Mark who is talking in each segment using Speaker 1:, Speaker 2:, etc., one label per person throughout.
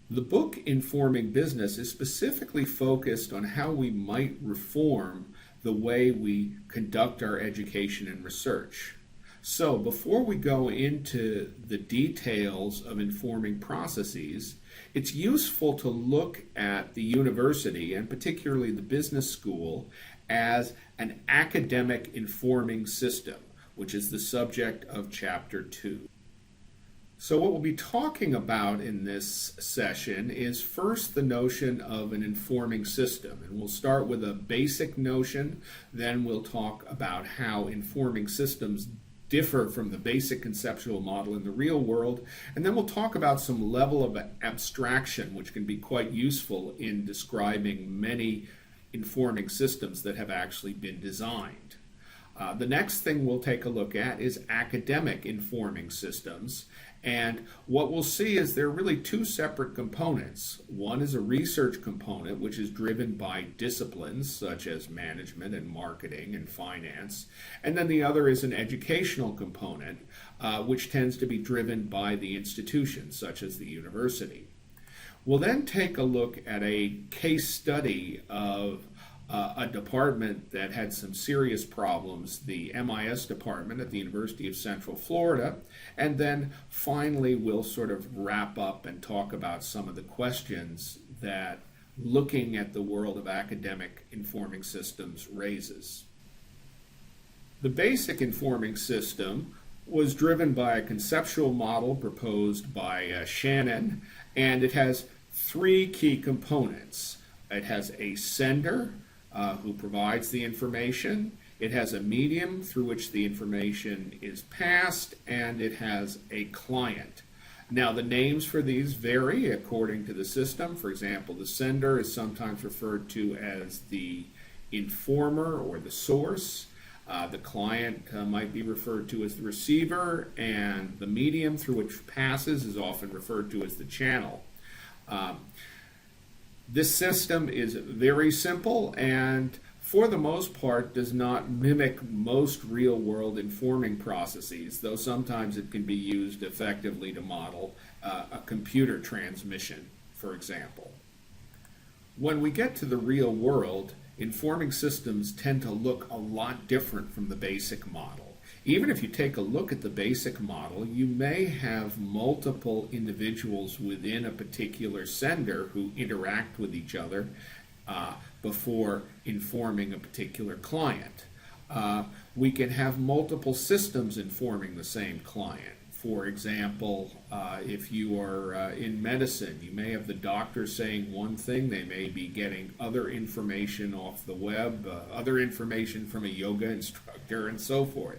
Speaker 1: The book Informing Business is specifically focused on how we might reform the way we conduct our education and research. So, before we go into the details of informing processes, it's useful to look at the university, and particularly the business school, as an academic informing system, which is the subject of Chapter 2. So what we'll be talking about in this session is first the notion of an informing system. And we'll start with a basic notion, then we'll talk about how informing systems differ from the basic conceptual model in the real world, and then we'll talk about some level of abstraction, which can be quite useful in describing many informing systems that have actually been designed. The next thing we'll take a look at is academic informing systems. And what we'll see is there are really two separate components. One is a research component, which is driven by disciplines such as management and marketing and finance. And then the other is an educational component, which tends to be driven by the institution, such as the university. We'll then take a look at a case study of a department that had some serious problems, the MIS department at the University of Central Florida, and then finally we'll sort of wrap up and talk about some of the questions that looking at the world of academic informing systems raises. The basic informing system was driven by a conceptual model proposed by Shannon, and it has three key components. It has a sender, who provides the information. It has a medium through which the information is passed, and it has a client. Now, the names for these vary according to the system. For example, the sender is sometimes referred to as the informer or the source. The client might be referred to as the receiver, and the medium through which passes is often referred to as the channel. This system is very simple and for the most part does not mimic most real-world informing processes, though sometimes it can be used effectively to model a computer transmission, for example. When we get to the real world, informing systems tend to look a lot different from the basic model. Even if you take a look at the basic model, you may have multiple individuals within a particular sender who interact with each other before informing a particular client. We can have multiple systems informing the same client. For example, if you are in medicine, you may have the doctor saying one thing, they may be getting other information off the web, other information from a yoga instructor, and so forth.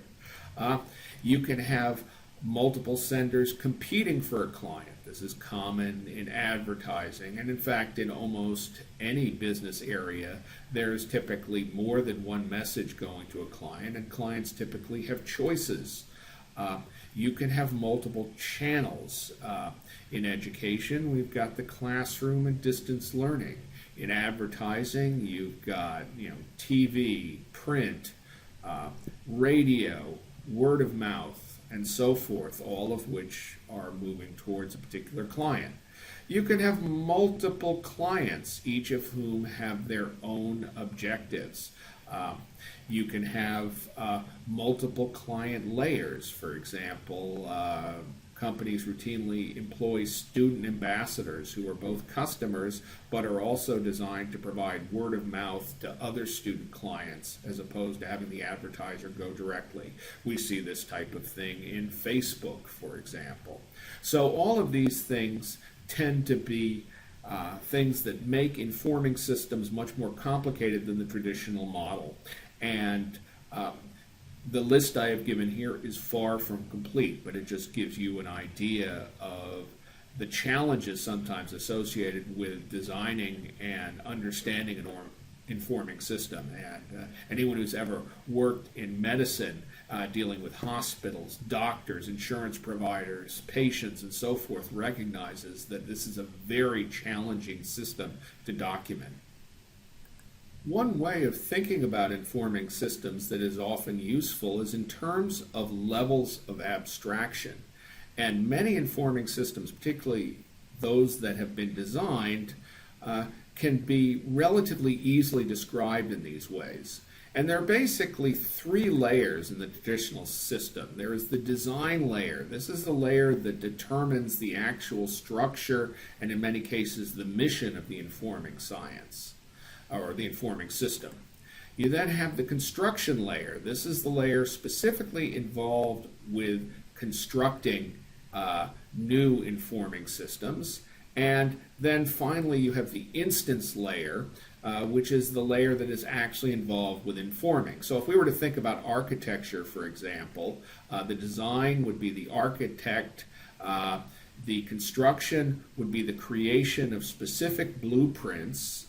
Speaker 1: You can have multiple senders competing for a client. This is common in advertising, and in fact in almost any business area there's typically more than one message going to a client, and clients typically have choices. You can have multiple channels. In education, we've got the classroom and distance learning. In advertising, you've got TV, print, radio, word of mouth, and so forth, all of which are moving towards a particular client. You can have multiple clients, each of whom have their own objectives. You can have multiple client layers. For example, companies routinely employ student ambassadors who are both customers but are also designed to provide word of mouth to other student clients as opposed to having the advertiser go directly. We see this type of thing in Facebook, for example. So all of these things tend to be things that make informing systems much more complicated than the traditional model. And the list I have given here is far from complete, but it just gives you an idea of the challenges sometimes associated with designing and understanding an informing system. And anyone who's ever worked in medicine, dealing with hospitals, doctors, insurance providers, patients, and so forth, recognizes that this is a very challenging system to document. One way of thinking about informing systems that is often useful is in terms of levels of abstraction. And many informing systems, particularly those that have been designed, can be relatively easily described in these ways. And there are basically three layers in the traditional system. There is the design layer. This is the layer that determines the actual structure and, in many cases, the mission of the informing science or the informing system. You then have the construction layer. This is the layer specifically involved with constructing new informing systems. And then finally you have the instance layer, which is the layer that is actually involved with informing. So if we were to think about architecture, for example, the design would be the architect, the construction would be the creation of specific blueprints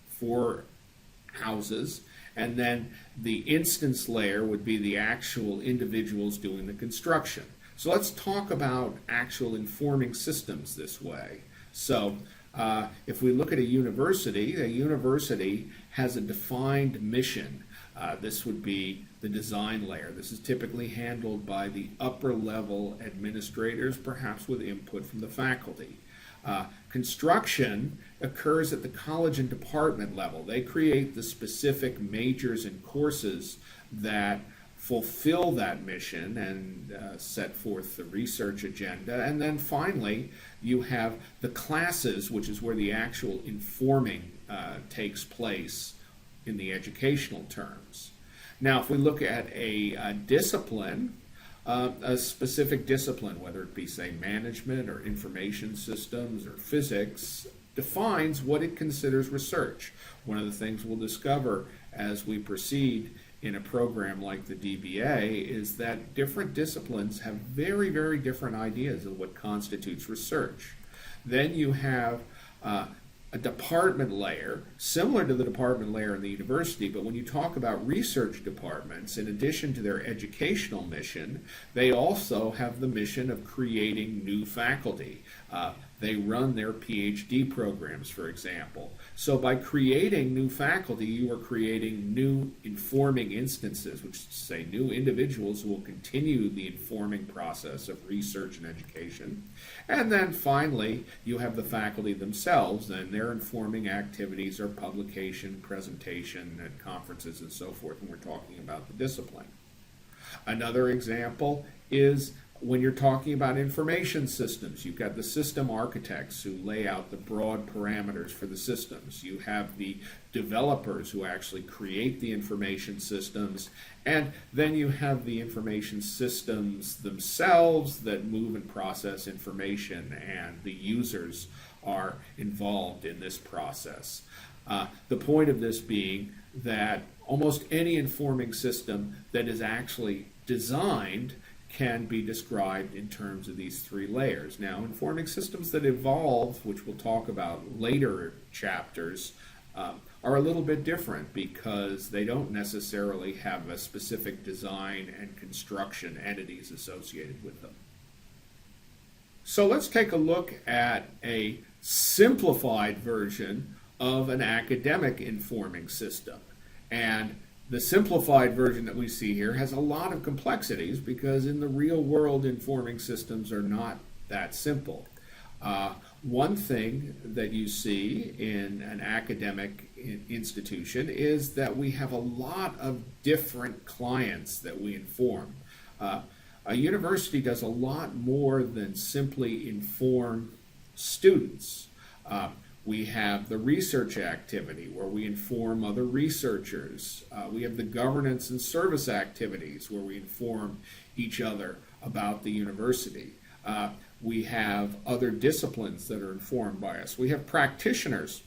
Speaker 1: for houses, and then the instance layer would be the actual individuals doing the construction. So let's talk about actual informing systems this way. So if we look at a university has a defined mission. This would be the design layer. This is typically handled by the upper level administrators, perhaps with input from the faculty. Construction occurs at the college and department level. They create the specific majors and courses that fulfill that mission and set forth the research agenda. And then finally, you have the classes, which is where the actual informing takes place in the educational terms. Now, if we look at a discipline, a specific discipline, whether it be, say, management or information systems or physics, defines what it considers research. One of the things we'll discover as we proceed in a program like the DBA is that different disciplines have very, very different ideas of what constitutes research. Then you have a department layer, similar to the department layer in the university, but when you talk about research departments, in addition to their educational mission, they also have the mission of creating new faculty. They run their PhD programs, for example. So by creating new faculty, you are creating new informing instances, which is to say new individuals who will continue the informing process of research and education. And then finally, you have the faculty themselves, and their informing activities are publication, presentation, and conferences and so forth when we're talking about the discipline. Another example is when you're talking about information systems. You've got the system architects who lay out the broad parameters for the systems. You have the developers who actually create the information systems. And then you have the information systems themselves that move and process information, and the users are involved in this process. The point of this being that almost any informing system that is actually designed can be described in terms of these three layers. Now, informing systems that evolve, which we'll talk about later chapters, are a little bit different because they don't necessarily have a specific design and construction entities associated with them. So let's take a look at a simplified version of an academic informing system. And the simplified version that we see here has a lot of complexities because in the real world, informing systems are not that simple. One thing that you see in an academic institution is that we have a lot of different clients that we inform. A university does a lot more than simply inform students. We have the research activity where we inform other researchers. We have the governance and service activities where we inform each other about the university. We have other disciplines that are informed by us. We have practitioners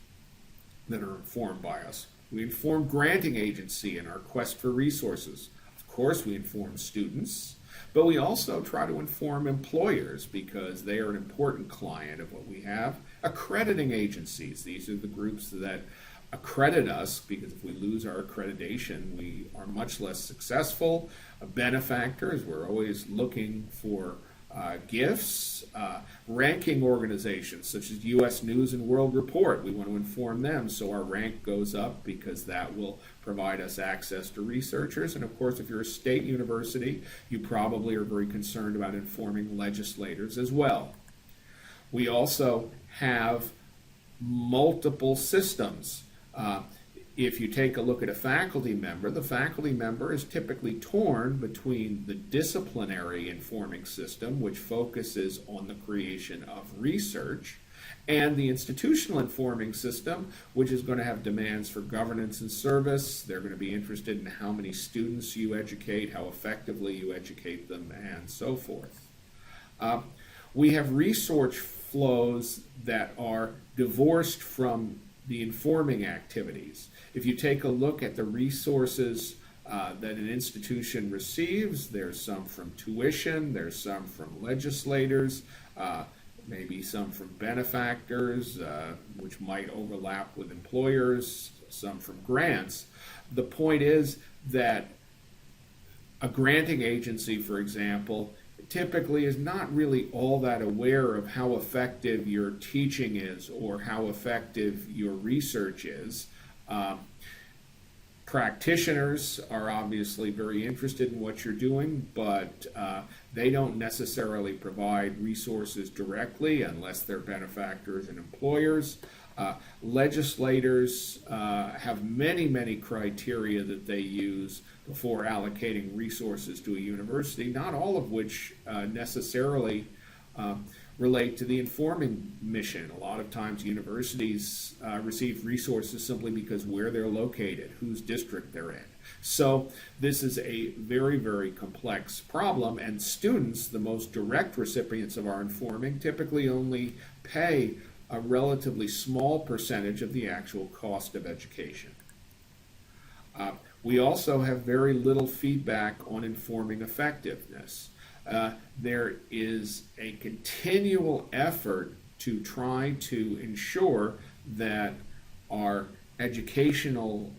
Speaker 1: that are informed by us. We inform granting agency in our quest for resources. Of course, we inform students, but we also try to inform employers because they are an important client of what we have. Accrediting agencies, these are the groups that accredit us because if we lose our accreditation, we are much less successful. Benefactors, we're always looking for gifts, ranking organizations such as U.S. News and World Report. We want to inform them so our rank goes up because that will provide us access to researchers. And of course, if you're a state university, you probably are very concerned about informing legislators as well. We also have multiple systems. If you take a look at a faculty member, the faculty member is typically torn between the disciplinary informing system, which focuses on the creation of research, and the institutional informing system, which is going to have demands for governance and service. They're going to be interested in how many students you educate, how effectively you educate them, and so forth. We have research flows that are divorced from the informing activities. If you take a look at the resources that an institution receives, there's some from tuition, there's some from legislators, maybe some from benefactors, which might overlap with employers, some from grants. The point is that a granting agency, for example, typically is not really all that aware of how effective your teaching is or how effective your research is. Practitioners are obviously very interested in what you're doing, but they don't necessarily provide resources directly unless they're benefactors and employers. Legislators have many criteria that they use before allocating resources to a university, not all of which necessarily relate to the informing mission. A lot of times universities receive resources simply because where they're located, whose district they're in. So this is a very complex problem, and students, the most direct recipients of our informing, typically only pay a relatively small percentage of the actual cost of education. We also have very little feedback on informing effectiveness. There is a continual effort to try to ensure that our educational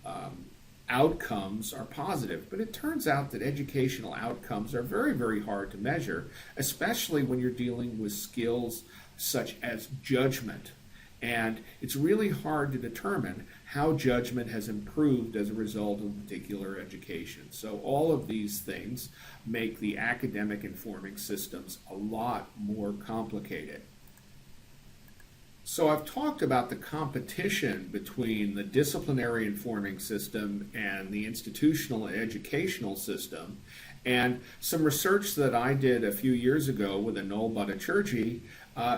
Speaker 1: outcomes are positive, but it turns out that educational outcomes are very hard to measure, especially when you're dealing with skills such as judgment. And it's really hard to determine how judgment has improved as a result of particular education. So all of these things make the academic informing systems a lot more complicated. So I've talked about the competition between the disciplinary informing system and the institutional educational system. And some research that I did a few years ago with Anol Bhattacharjee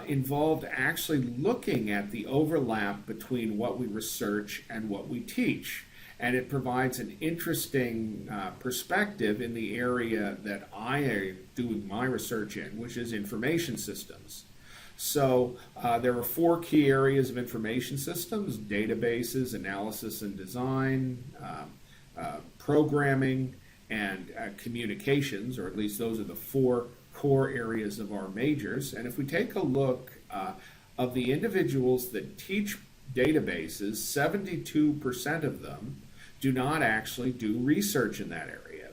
Speaker 1: involved actually looking at the overlap between what we research and what we teach. And it provides an interesting perspective in the area that I am doing my research in, which is information systems. So there are 4 key areas of information systems: databases, analysis and design, programming, and communications, or at least those are the 4 core areas of our majors. And if we take a look of the individuals that teach databases, 72% of them do not actually do research in that area.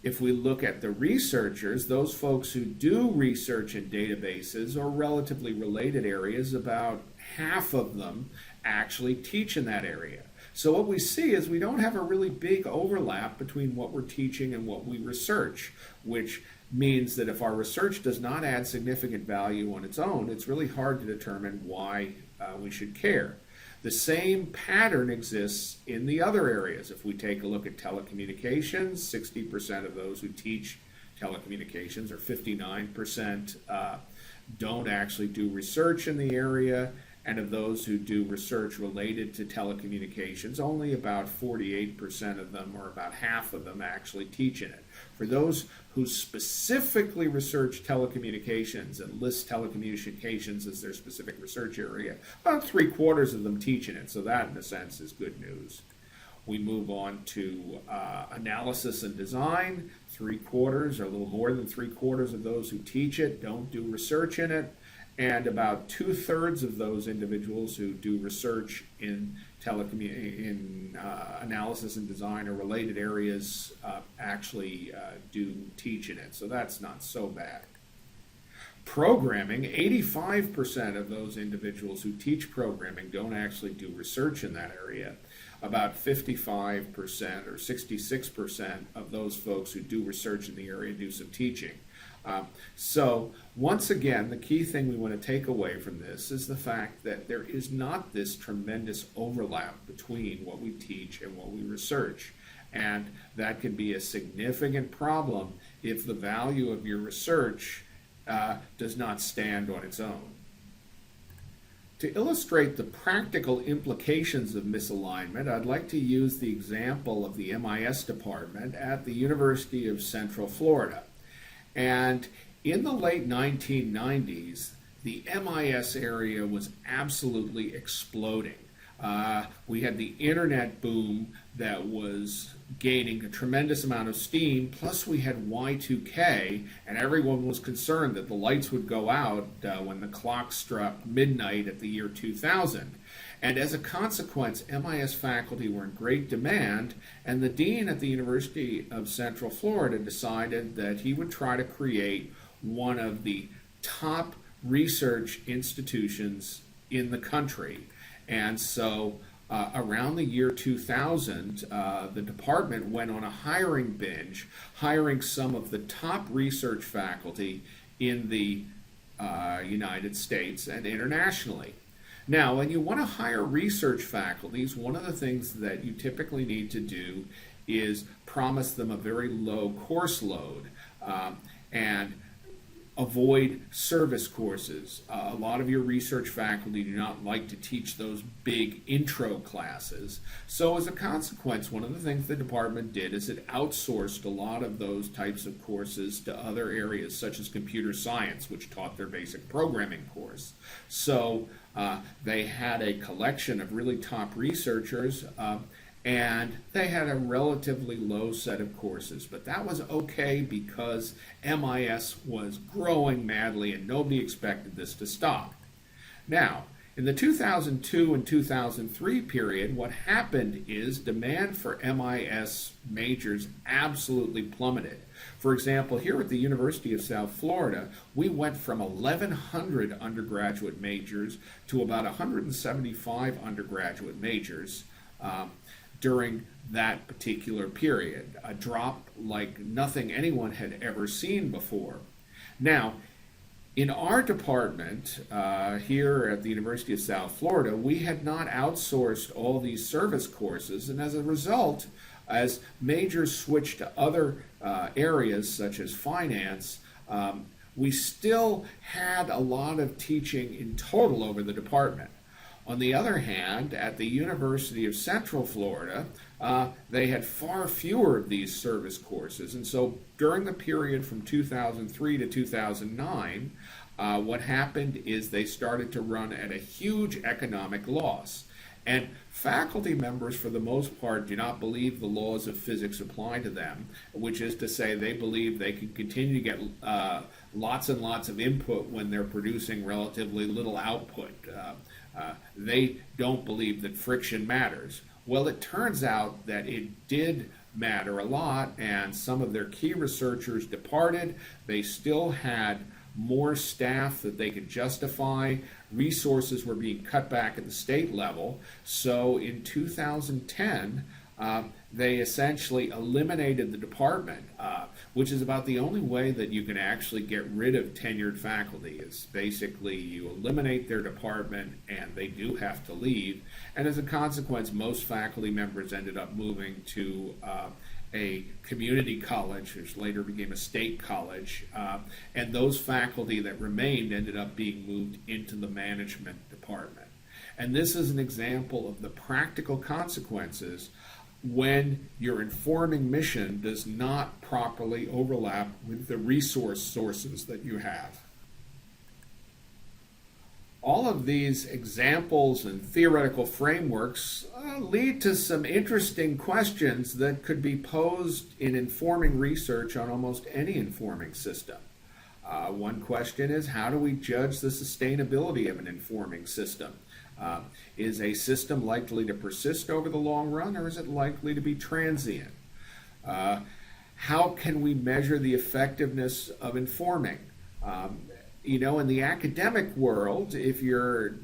Speaker 1: If we look at the researchers, those folks who do research in databases or relatively related areas, about half of them actually teach in that area. So what we see is we don't have a really big overlap between what we're teaching and what we research, which means that if our research does not add significant value on its own, it's really hard to determine why we should care. The same pattern exists in the other areas. If we take a look at telecommunications, 60% of those who teach telecommunications, or 59%, don't actually do research in the area. And of those who do research related to telecommunications, only about 48% of them, or about half of them, actually teach in it. For those who specifically research telecommunications and list telecommunications as their specific research area, about 3/4 of them teach in it. So that, in a sense, is good news. We move on to analysis and design. 3/4, or a little more than 3/4 of those who teach it don't do research in it. And about 2/3 of those individuals who do research in analysis and design or related areas actually do teach in it. So that's not so bad. programming, 85% of those individuals who teach programming don't actually do research in that area. About 55% or 66% of those folks who do research in the area do some teaching. So once again, the key thing we want to take away from this is the fact that there is not this tremendous overlap between what we teach and what we research. And that can be a significant problem if the value of your research does not stand on its own. To illustrate the practical implications of misalignment, I'd like to use the example of the MIS department at the University of Central Florida. And in the late 1990s, the MIS area was absolutely exploding. We had the internet boom that was gaining a tremendous amount of steam, plus we had Y2K, and everyone was concerned that the lights would go out when the clock struck midnight at the year 2000. And as a consequence, MIS faculty were in great demand, and the dean at the University of Central Florida decided that he would try to create one of the top research institutions in the country. And so around the year 2000, the department went on a hiring binge, hiring some of the top research faculty in the United States and internationally. Now, when you want to hire research faculties, one of the things that you typically need to do is promise them a very low course load and avoid service courses. A lot of your research faculty do not like to teach those big intro classes. So as a consequence, one of the things the department did is it outsourced a lot of those types of courses to other areas such as computer science, which taught their basic programming course. So they had a collection of really top researchers and they had a relatively low set of courses, but that was okay because MIS was growing madly and nobody expected this to stop. Now, in the 2002 and 2003 period, what happened is demand for MIS majors absolutely plummeted. For example, here at the University of South Florida, we went from 1,100 undergraduate majors to about 175 undergraduate majors during that particular period, a drop like nothing anyone had ever seen before. Now, in our department here at the University of South Florida, we had not outsourced all these service courses, and as a result, as majors switched to other areas such as finance, we still had a lot of teaching in total over the department. On the other hand, at the University of Central Florida, they had far fewer of these service courses. And so during the period from 2003 to 2009, what happened is they started to run at a huge economic loss. And faculty members, for the most part, do not believe the laws of physics apply to them, which is to say they believe they can continue to get lots and lots of input when they're producing relatively little output. They don't believe that friction matters. Well, it turns out that it did matter a lot, and some of their key researchers departed. They still had more staff that they could justify. Resources were being cut back at the state level. So in 2010, they essentially eliminated the department, which is about the only way that you can actually get rid of tenured faculty. Is basically you eliminate their department and they do have to leave. And as a consequence, most faculty members ended up moving to a community college, which later became a state college, and those faculty that remained ended up being moved into the management department. And this is an example of the practical consequences when your informing mission does not properly overlap with the resource sources that you have. All of these examples and theoretical frameworks lead to some interesting questions that could be posed in informing research on almost any informing system. One question is, how do we judge the sustainability of an informing system? Is a system likely to persist over the long run, or is it likely to be transient? How can we measure the effectiveness of informing? In the academic world, if you're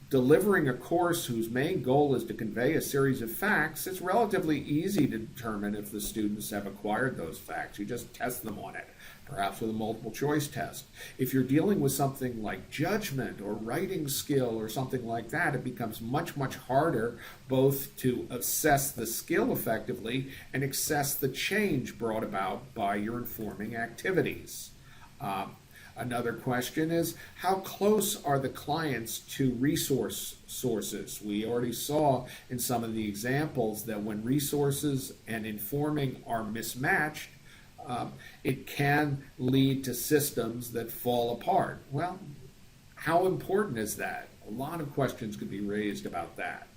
Speaker 1: delivering a course whose main goal is to convey a series of facts, it's relatively easy to determine if the students have acquired those facts. You just test them on it, perhaps with a multiple choice test. If you're dealing with something like judgment or writing skill or something like that, it becomes much, much harder both to assess the skill effectively and assess the change brought about by your informing activities. Another question is, how close are the clients to resource sources? We already saw in some of the examples that when resources and informing are mismatched, it can lead to systems that fall apart. Well, how important is that? A lot of questions could be raised about that.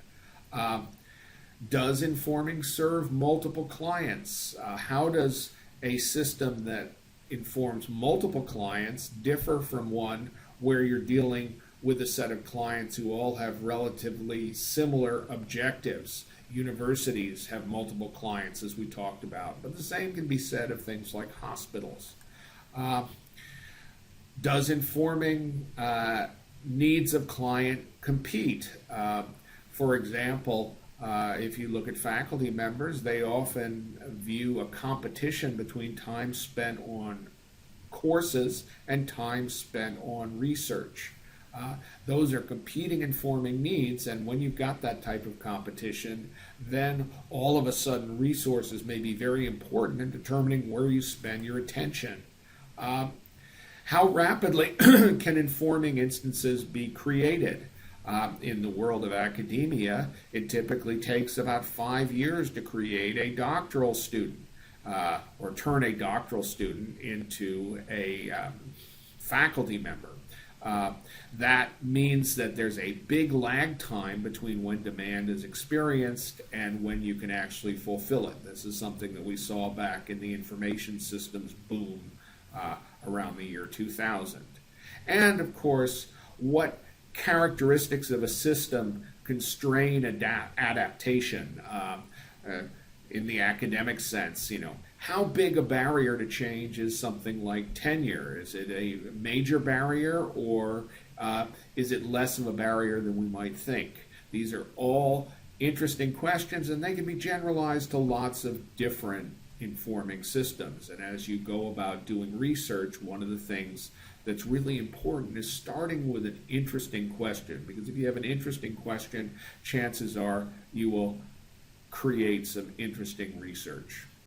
Speaker 1: Does informing serve multiple clients? How does a system that informs multiple clients differ from one where you're dealing with a set of clients who all have relatively similar objectives? Universities have multiple clients, as we talked about, but the same can be said of things like hospitals. Does informing needs of client compete? For example, if you look at faculty members, they often view a competition between time spent on courses and time spent on research. Those are competing informing needs, and when you've got that type of competition, then all of a sudden resources may be very important in determining where you spend your attention. How rapidly can informing instances be created? In the world of academia, it typically takes about 5 years to create a doctoral student or turn a doctoral student into a faculty member. That means that there's a big lag time between when demand is experienced and when you can actually fulfill it. This is something that we saw back in the information systems boom around the year 2000. And of course, what characteristics of a system constrain adaptation in the academic sense. How big a barrier to change is something like tenure? Is it a major barrier, or is it less of a barrier than we might think? These are all interesting questions, and they can be generalized to lots of different informing systems. And as you go about doing research, one of the things that's really important is starting with an interesting question, because if you have an interesting question, chances are you will create some interesting research.